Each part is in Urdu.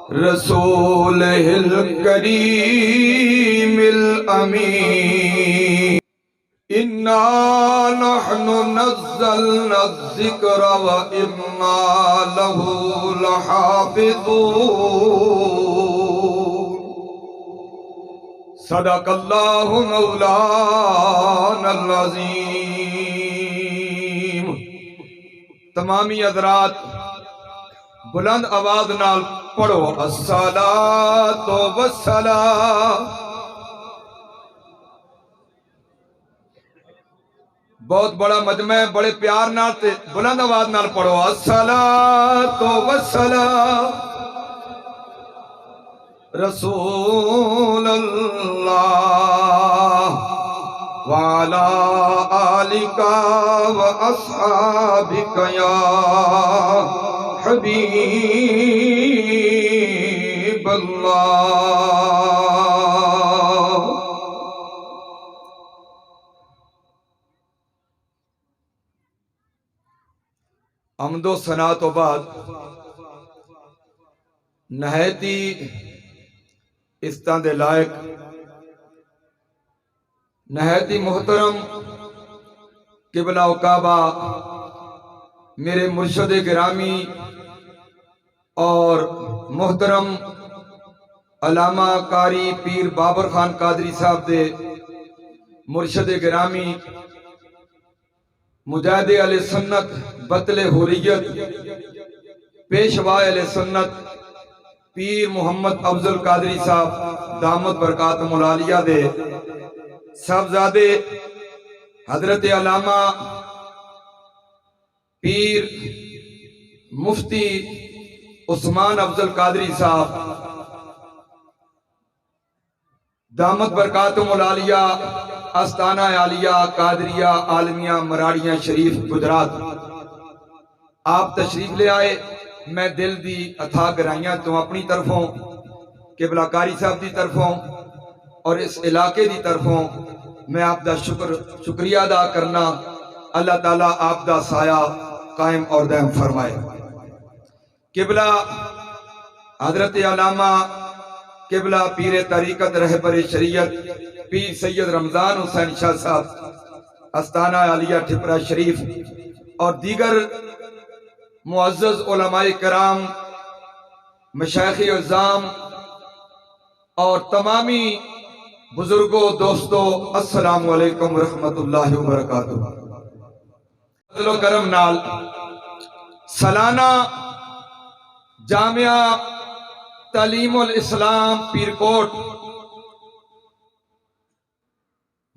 رسوله الكريم الأمين إنا نحن نزلنا الذكر وإنا له لحافظون صدق الله مولانا العظيم۔ تمامی حضرات بلند آواز نال پڑھو الصلاۃ والسلام۔ بہت بڑا مجمع ہے، بڑے پیار نال تے بلند آواز نال پڑھو الصلاۃ والسلام رسول اللہ وعلى آلك وأصحابك يا حبيب الله۔ حمد و ثنا تو بعد نہایتی استاں دے لائق نہایتی محترم قبلہ و کعبہ میرے مرشد گرامی اور محترم علامہ قاری پیر بابر خان قادری صاحب دے مرشد گرامی مجاہد اہل سنت بطل حریت پیشوا اہل سنت پیر محمد افضل قادری صاحب دامت برکاتہم العالیہ دے صاحبزادے حضرت علامہ پیر مفتی عثمان افضل قادری صاحب دامت برکاتہم العالیہ آستانہ عالیہ قادریہ عالمیہ مراڑیاں شریف گجرات، آپ تشریف لے آئے۔ میں دل دی اتھا گرائیاں تو اپنی طرفوں قبلہ قاری صاحب دی طرفوں اور اس علاقے دی طرفوں میں آپ دا شکریہ ادا کرنا۔ اللہ تعالیٰ آپ دا سایہ قائم اور دائم فرمائے۔ قبلہ حضرت علامہ قبلہ پیر طریقت رہبر شریعت پیر سید رمضان حسین شاہ صاحب آستانہ عالیہ ٹھپرہ شریف اور دیگر معزز علماء کرام، مشائخ اعظام اور تمامی بزرگوں دوستوں، السلام علیکم ورحمت اللہ وبرکاتہ۔ فضل و کرم نال سالانہ جامعہ تعلیم الاسلام پیرکوٹ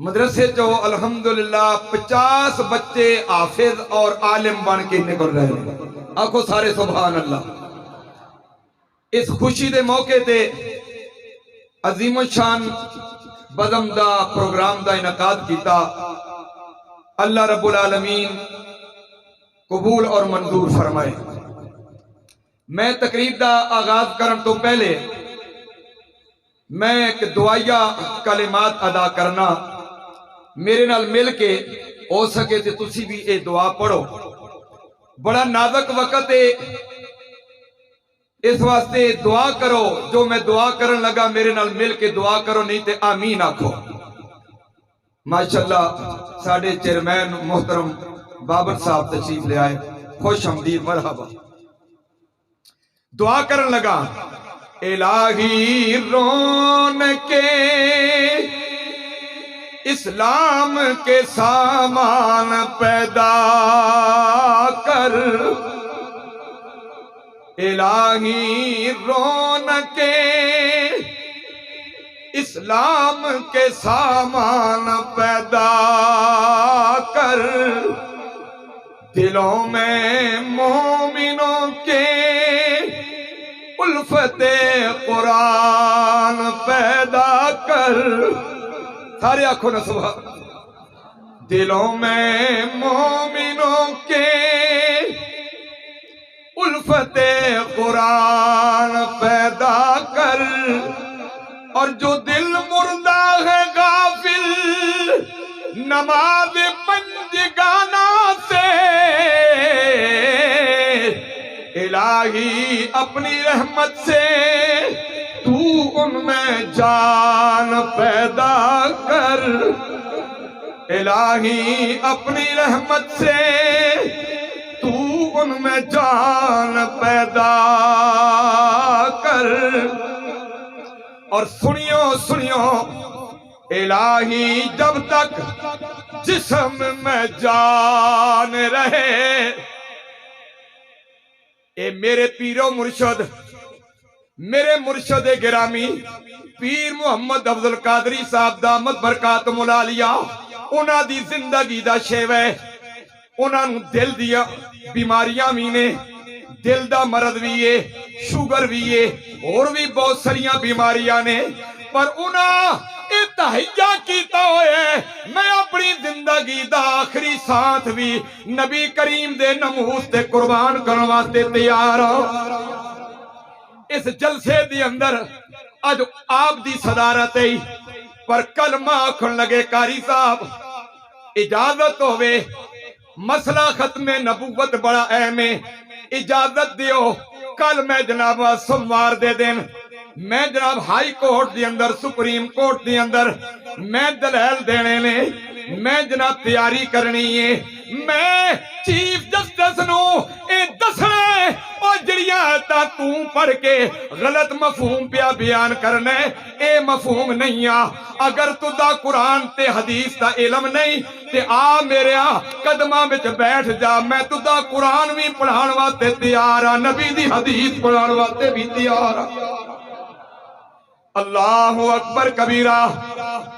مدرسے جو الحمدللہ 50 بچے حافظ اور عالم بن کے نکل رہے ہیں۔ آنکھوں سارے سبحان اللہ۔ اس خوشی دے موقع تے عظیم الشان بزم دا پروگرام دا انعقاد کیتا۔ اللہ رب العالمین قبول اور منظور فرمائے۔ میں تقریب دا آغاز کرن تو پہلے میں ایک دعائیہ کلمات ادا کرنا، میرے نال مل کے ہو سکے تے تسی بھی اے دعا پڑھو۔ بڑا نازک وقت ہے، اس واسطے دعا کرو۔ جو میں دعا کرن لگا میرے نال مل کے دعا کرو، نہیں تے آمین آکھو۔ ماشاءاللہ ساڑھے چیئرمین محترم بابر صاحب تشریف لے آئے، خوش آمدید، مرحبا۔ دعا کرن لگا الہی رونق اسلام کے سامان پیدا کر، الہی رونق اسلام کے سامان پیدا کر، دلوں میں مومنوں کے الفت قرآن پیدا کر۔ سارے آنکھوں نہ سبحان۔ دلوں میں مومنوں کے الفت قرآن پیدا کر، اور جو دل مردہ ہے غافل نماز پنجگانہ سے الہی اپنی رحمت سے تو ان میں جان پیدا کر، الہی اپنی رحمت سے تو ان میں جان پیدا کر۔ اور سنیو سنیو الہی جب تک جسم میں جان رہے، اے میرے پیرو مرشد، میرے مرشد گرامی پیر محمد افضل قادری صاحب دامت برکاتہم العالیہ، انہاں دی زندگی دا شیوہ، انہاں نوں دل دیا بیماریاں بھی نے، دل دا مرض بھی ہے، شوگر بھی ہے، اور بھی بہت ساریاں بیماریاں نے، پر انہاں تہیا کیتا ہوئے میں اپنی زندگی دا آخری ساتھ بھی نبی کریم دے ناموس تے قربان کرن واسطے تیار ہوں۔ اس جلسے دی اندر اج آپ دی صدارت ہے، پر کلمہ آکھن لگے قاری صاحب اجازت ہوئے، مسئلہ ختم نبوت بڑا اہم ہے، اجازت دیو کل میں جناب سوموار دے دن میں جناب ہائی کورٹ دی اندر، سپریم کورٹ دی اندر میں دلائل دینے نے، میں جناب تیاری کرنی ہے، میں چیف جسٹس نو اے دسنے اور جڑیاں تا تو پڑھ کے غلط مفہوم پیا بیان کرنے، اے مفہوم نہیں آ، اگر تو دا قرآن تے حدیث دا علم نہیں تے آ میرے قدمہ بچ بیٹھ جا، میں تو دا قرآن بھی پڑھان واسطے تیار ہاں، نبی دی حدیث پڑھان واسطے بھی تیار ہاں۔ اللہ اکبر کبیرہ،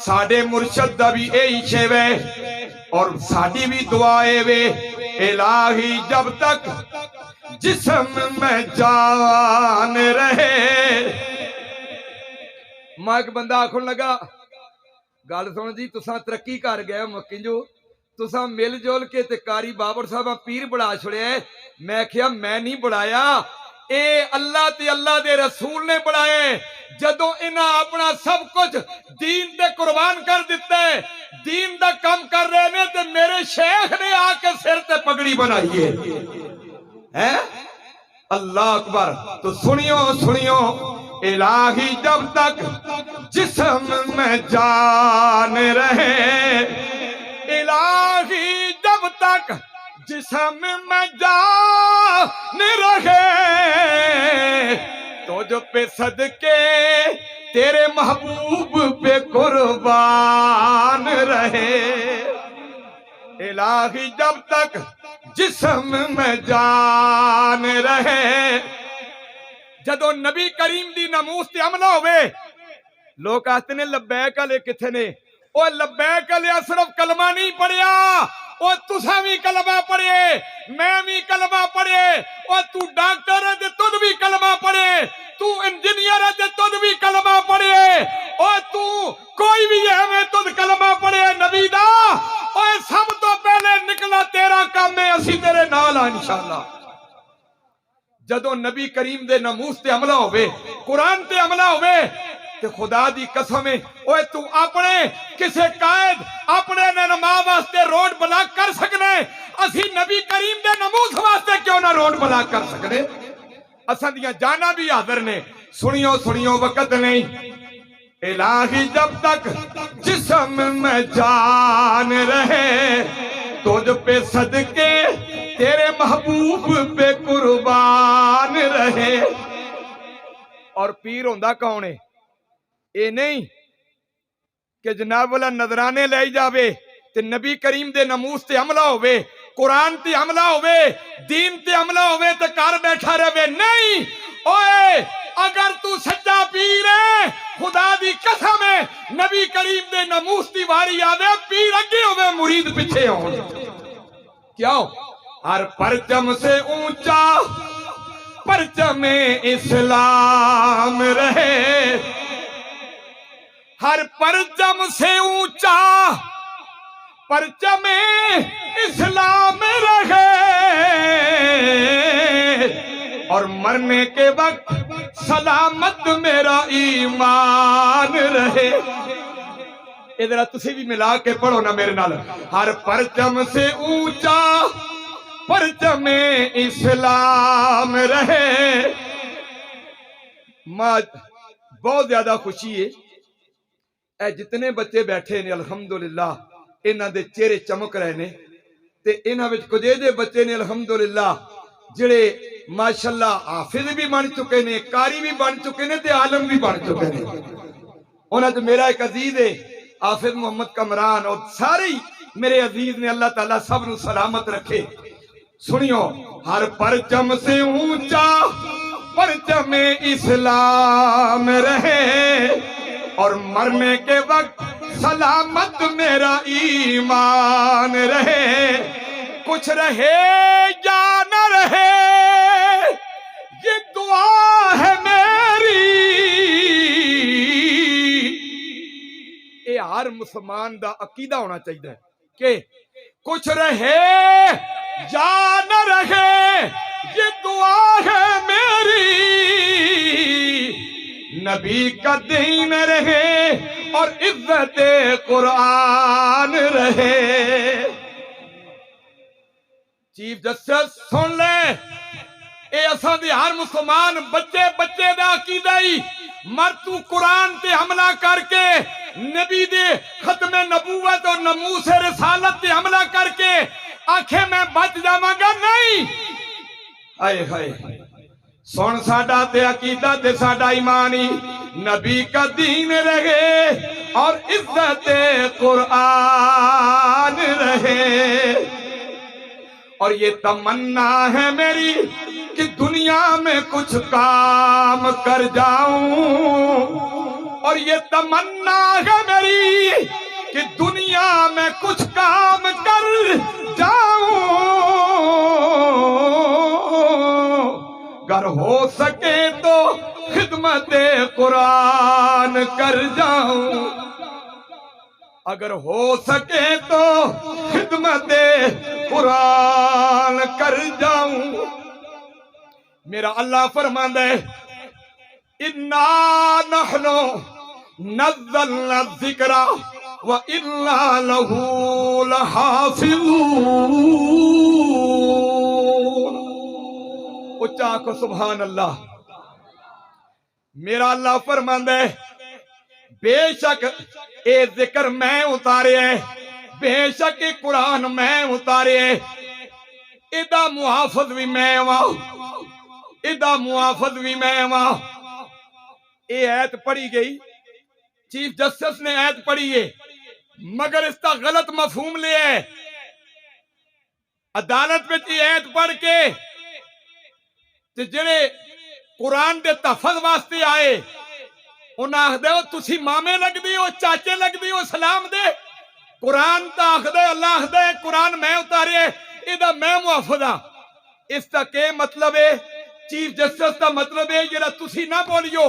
ساڑے مرشد دا بھی اے شیوے اور ساڑی بھی دعائے وے، الہی جب تک جسم میں جان رہے۔ میں ایک بندہ آکھن لگا گل سن جی تساں ترقی کر گئے مکین جو تساں مل جول کے تے قاری بابر صاحب پیر بڑھا چھڑیا ہے، میں کہیا میں نہیں بڑھایا، اے اللہ تے اللہ دے رسول نے بڑھائے، جدوں انہاں اپنا سب کچھ دین دے قربان کر دیتا ہے، دین دا کم کر رہے نے تے میرے شیخ نے آ کے سر تے پگڑی بنائیے ہے۔ اللہ اکبر، تو سنیو سنیو الہی جب تک جسم میں جان رہے، الہی جب تک جسم میں جان رہے، تجھ پہ صدقے تیرے محبوب پہ قربان رہے، الہی جب تک جسم میں جان رہے۔ جدو نبی کریم دی ناموس تے عملہ ہوئے، لوگ آتے نے لبیک علیہ کتھے نے، او لبیک علیہ صرف کلمہ نہیں پڑھیا، او تساں بھی کلمہ پڑھے، میں بھی کلمہ پڑھے، او تو ڈاکٹر ہے تے تُد بھی کلمہ پڑھے، تو انجینئر ہے تے تُد بھی کلمہ پڑھے، او تو کوئی بھی ہے میں تُد کلمہ پڑھے نبی دا، او سب تو پہلے نکلا تیرا کام میں اسی تیرے نال انشاءاللہ۔ جدو نبی کریم دے ناموس تے عملہ ہوئے، قرآن تے عملہ ہوئے، تے خدا دی قسم ہے، اوے تو اپنے کسے قائد اپنے نما واسطے روڈ بلاک کر سکنے، اسی نبی کریم دے ناموس واسطے کیوں نہ روڈ بلاک کر سکنے؟ اساں دیاں جانا بھی حاضر نے۔ سنیو سنیو وقت نہیں، الہی جب تک جسم میں جان رہے، تجھ پہ صدقے تیرے محبوب پہ قربان رہے۔ اور پیر ہوندہ کون ہے؟ اے نہیں کہ جناب والا نظرانے لے جاوے تے نبی کریم دے ناموس تے عملہ ہوئے، قرآن تے عملہ ہوئے، دین تے عملہ ہوئے تے کار بیٹھا رہے، نہیں۔ اوئے اگر تو سچا پیر ہے، خدا دی قسم ہے، نبی کریم دے ناموس دی واری آوے، پیر اگے ہوئے مرید پیچھے ہوں۔ کیوں؟ ہر پرچم سے اونچا پرچم اسلام رہے، ہر پرچم سے اونچا پرچم اسلام رہے، اور مرنے کے وقت سلامت میرا ایمان رہے۔ ادھر تسی بھی ملا کے پڑھو نا میرے نال، ہر پرچم سے اونچا پرچم اسلام رہے۔ ماں بہت زیادہ خوشی ہے، اے جتنے بچے بیٹھے نے الحمدللہ انہاں دے چہرے چمک رہے نے، تے انہاں وچ کچھ دے بچے نے الحمدللہ جڑے ماشاءاللہ حافظ بھی بن چکے نے، قاری بھی بن چکے نے تے عالم بھی بن چکے نے۔ انہاں تے میرا ایک عزیز ہے حافظ محمد کمران، اور سارے میرے عزیز نے، اللہ تعالیٰ سب نو سلامت رکھے۔ سنیو، ہر پرچم سے اونچا پرچم اسلام رہے، اور مرنے کے وقت سلامت میرا ایمان رہے۔ کچھ رہے یا نہ رہے یہ دعا ہے میری، یہ ہر مسلمان دا عقیدہ ہونا چاہیے کہ کچھ رہے یا نہ رہے یہ دعا ہے میری، نبی کا دین رہے اور عزت قرآن رہے۔ چیف جسٹس سن لے، اے اساں دی ہر مسلمان بچے بچے دا عقیدہ ہی، مر تو قرآن تے حملہ کر کے، نبی دے ختم نبوت اور ناموس رسالت تے حملہ کر کے آنکھیں میں بچ جاواں گا، نہیں۔ آئے ہائے، سن ساڈا تے عقیدہ تے ساڈا ایمانی، نبی کا دین رہے اور عزت قرآن رہے۔ اور یہ تمنا ہے میری کہ دنیا میں کچھ کام کر جاؤں، اور یہ تمنا ہے میری کہ دنیا میں کچھ کام کر جاؤں، اگر ہو سکے تو خدمت قرآن کر جاؤں، اگر ہو سکے تو خدمت قرآن کر جاؤں۔ میرا اللہ فرماندا ہے اِنَّا نَحْنُ نَزَّلْنَا الذِّكْرَ وَإِنَّا لَهُ لَحَافِظُونَ۔ اچھا کو سبحان اللہ۔ میرا اللہ فرماندا ہے بے شک اے ذکر میں اتارے ہے، بے شک اے قرآن میں اتارے ہے، ادا محافظ بھی میں ہوں، ادا محافظ بھی میں ہوں۔ اے آیت پڑھی گئی، چیف جسٹس نے آیت پڑھی ہے، مگر اس کا غلط مفہوم لے ہے۔ عدالت میں یہ آیت پڑھ کے جڑے قرآن دے تحفظ واسطے آئے انہاں آخدے ہو تسی مامے لگ دی ہو، چاچے لگ دی ہو، سلام دے۔ قرآن تا آخدے اللہ آخدے قرآن میں اتارے ادھا میں محافظ ہاں۔ اس کا کیا مطلب ہے؟ چیف جسٹس کا مطلب ہے جڑا تسی نہ بولیو،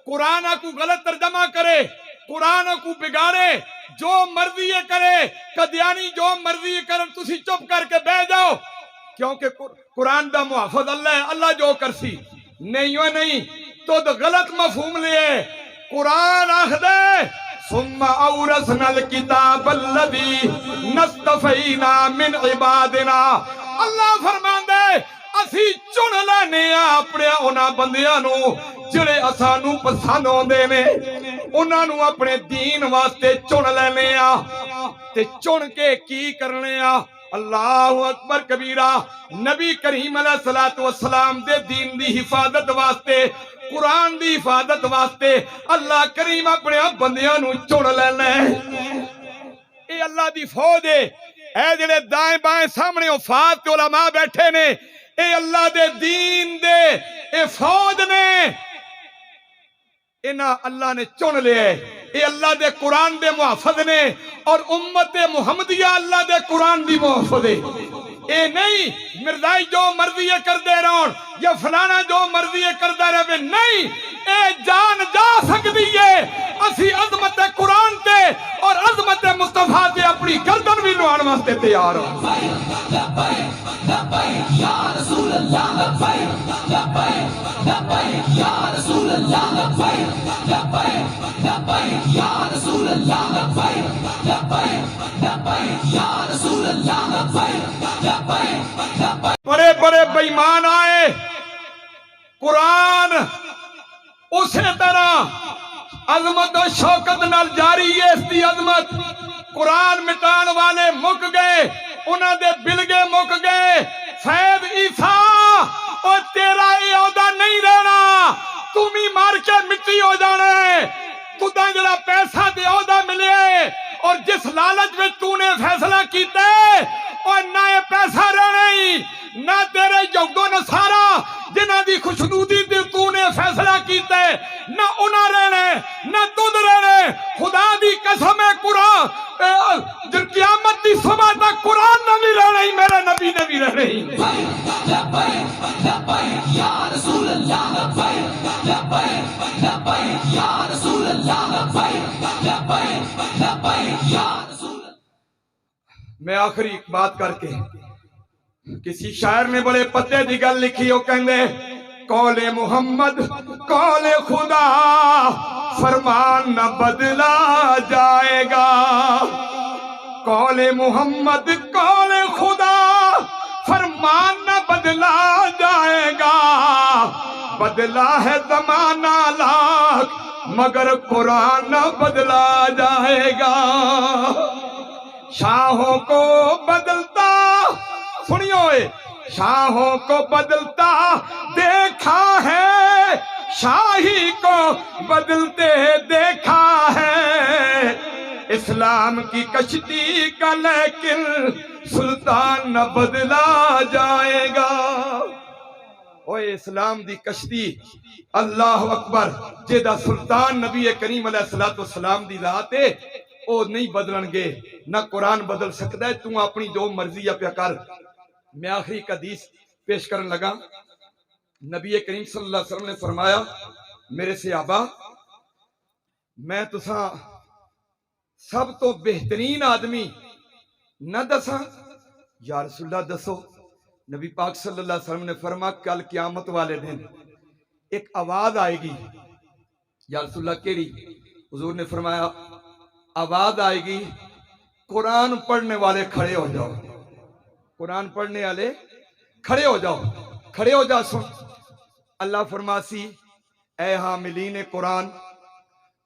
قرآن کو غلط ترجمہ کرے، قرآن کو بگاڑے، جو مرضی کرے، قدیانی جو مرضی کرے، تسی چپ کر کے بہ جاؤ، کیونکہ قرآن دا محافظ اللہ ہے، اللہ جو کرسی نہیں ہو نہیں تو غلط مفہوم لے۔ قرآن آخدے ثم اورثنا الکتاب الذی نصطفینا من عبادنا، اللہ فرماندے اسی چن لینے اپنے انہاں بندیاں نو جڑے اسانو پسند ہوندے نے، انہاں نو اپنے دین واسطے چن لینے تے چن کے کی کرنے اللہ اکبر کبیرہ، نبی کریم علیہ السلام دے دین دی حفاظت واسطے، قرآن دی حفاظت واسطے اللہ کریم اپنے بندیاں نو چن لینا ہے۔ اے اللہ دی فوج ہے، اے جڑے دائیں بائیں سامنے وفات کے علماء بیٹھے نے، اے اللہ دے دین دے اے فوج نے، انہاں اللہ نے چن لیا ہے، اے اللہ دے قرآن دے محافظ نے، اور امت محمدیہ اللہ دے قرآن دی محافظ ہے۔ اے نہیں مرزائی جو مرضی کر دے رہون یا فلانا جو مرضی کر دے رہے، نہیں، اے جان جا سکتی ہے اسی عظمت قرآن تے اور عظمت مصطفیٰ تے اپنی گردن بھی نوان واسطے تیار ہوں۔ یا رسول اللہ لبیک لبیک لبیک یا رسول اللہ لبیک لبیک لبیک یا رسول اللہ لبیک لبیک لبیک یا رسول اللہ لبیک لبیک بےمان آئے قرآن اسی طرح عظمت و شوکت نال جاری ہے. اس دی عظمت قرآن مٹان والے مک گئے, انہاں دے بلگے مک گئے. سید عیسیٰ اور تیرا یہ عہدہ نہیں رہنا, تم ہی مار کے مٹی ہو جانے. تُدھا جڑا پیسہ دے عہدہ ملے اور جس لالچ میں تو نے فیصلہ کیتے اور نہ یہ پیسہ رہنے ہی نہ تیرے یہود و نصارا جنہ دی خوشنودی دی تو نے فیصلہ کیتے نہ انہاں رہنے نہ تُدھ رہنے. خدا دی قسم ہے قرآن جب قیامت دی صبح تک قرآن نہ بھی رہنے ہی میرے نبی نے بھی رہنے ہی. لبیک لبیک یا رسول اللہ, لبیک لبیک لبیک یا رسول اللہ, لبیک لبیک لبیک یا رسول اللہ. میں آخری بات کر کے, کسی شاعر نے بڑے پتے دی گل لکھی ہو کہندے قول محمد قول خدا فرمان نہ بدلا جائے گا. قول محمد قول خدا فرمان نہ بدلا جائے گا. بدلا ہے زمانہ لاکھ مگر قرآن نہ بدلا جائے گا. شاہوں کو بدلتا سنیو شاہوں کو بدلتا دیکھا ہے, شاہی کو بدلتے دیکھا ہے. اسلام کی کشتی کا لیکن سلطان نہ بدلا جائے گا. اوے اسلام دی کشتی اللہ اکبر جیدہ سلطان نبی کریم علیہ السلام دی ذات ہے او نہیں بدلن گے. نہ قرآن بدل سکتا ہے, تو اپنی جو مرضی یا پیا کر. میں آخری حدیث پیش کرنے لگا. نبی کریم صلی اللہ علیہ وسلم نے فرمایا میرے صحابہ میں تساں سب تو بہترین آدمی نہ دساں؟ یا رسول اللہ دسو. نبی پاک صلی اللہ علیہ وسلم نے فرمایا کل قیامت والے دن ایک آواز آئے گی. یا رسول اللہ کیڑی؟ حضور نے فرمایا آواز آئے گی قرآن پڑھنے والے کھڑے ہو جاؤ. قرآن پڑھنے والے کھڑے ہو جاؤ, کھڑے ہو جاؤ. سن اللہ فرماسی اے حاملین قرآن,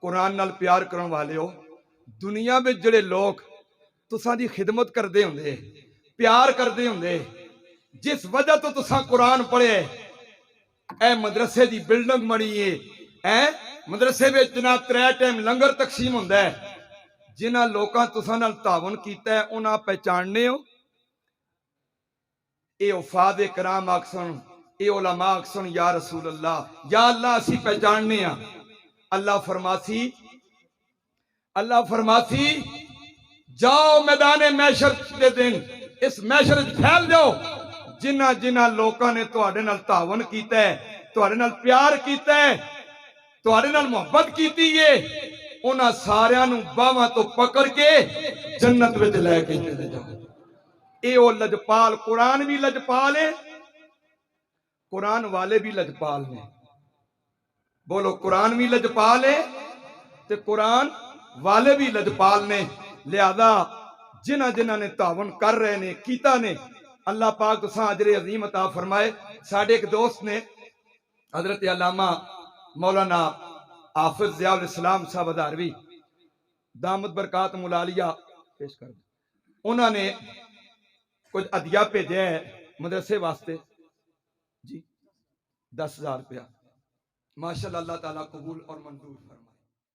قرآن نال پیار کرن والے ہو, دنیا میں جڑے لوگ تساں دی خدمت کر دے ہوندے پیار کر دے ہوندے جس وجہ تو تساں قرآن پڑھے اے مدرسے دی بلڈنگ بنی ہے, مدرسے میں جناب 3 ٹائم لنگر تقسیم ہوندا ہے. جنہ لوکاں تساں نال تعاون کیتا ہے انہاں پہچاننے ہو. اے وفاد کرام آکسن, اے علماء آکسن یا رسول اللہ, یا اللہ اسی پہچاننے ہیں. اللہ فرماسی جاؤ میدان محشر دے دن اس محشر پھیل جاؤ. جنہ جنہ لوکاں نے تواڈے نال تعاون کیتا ہے, تواڈے نال پیار کیتا ہے, تواڈے نال محبت کیتی ہے, انہاں ساریاں نوں باواں تو پکڑ کے جنت وچ لے کے چلے جاؤ. اے او لجپال, قرآن بھی لجپال ہے, قرآن والے بھی لجپال نے. بولو قرآن بھی لجپال ہے تے قرآن والے بھی لجپال نے. لہذا جنہ جنہ نے تعاون کر رہے نے کیتا نے اللہ پاک تساں اجر عظیم عطا فرمائے. ساڈے ایک دوست نے حضرت علامہ مولانا حافظ ضیاء الاسلام صاحب ہداروی دامت برکاتہم العالیہ پیش کر دیں, انہوں نے کچھ عطیہ بھیجا ہے مدرسے واسطے جی 10,000 روپیہ. ماشاءاللہ اللہ تعالیٰ قبول اور منظور فرمائے.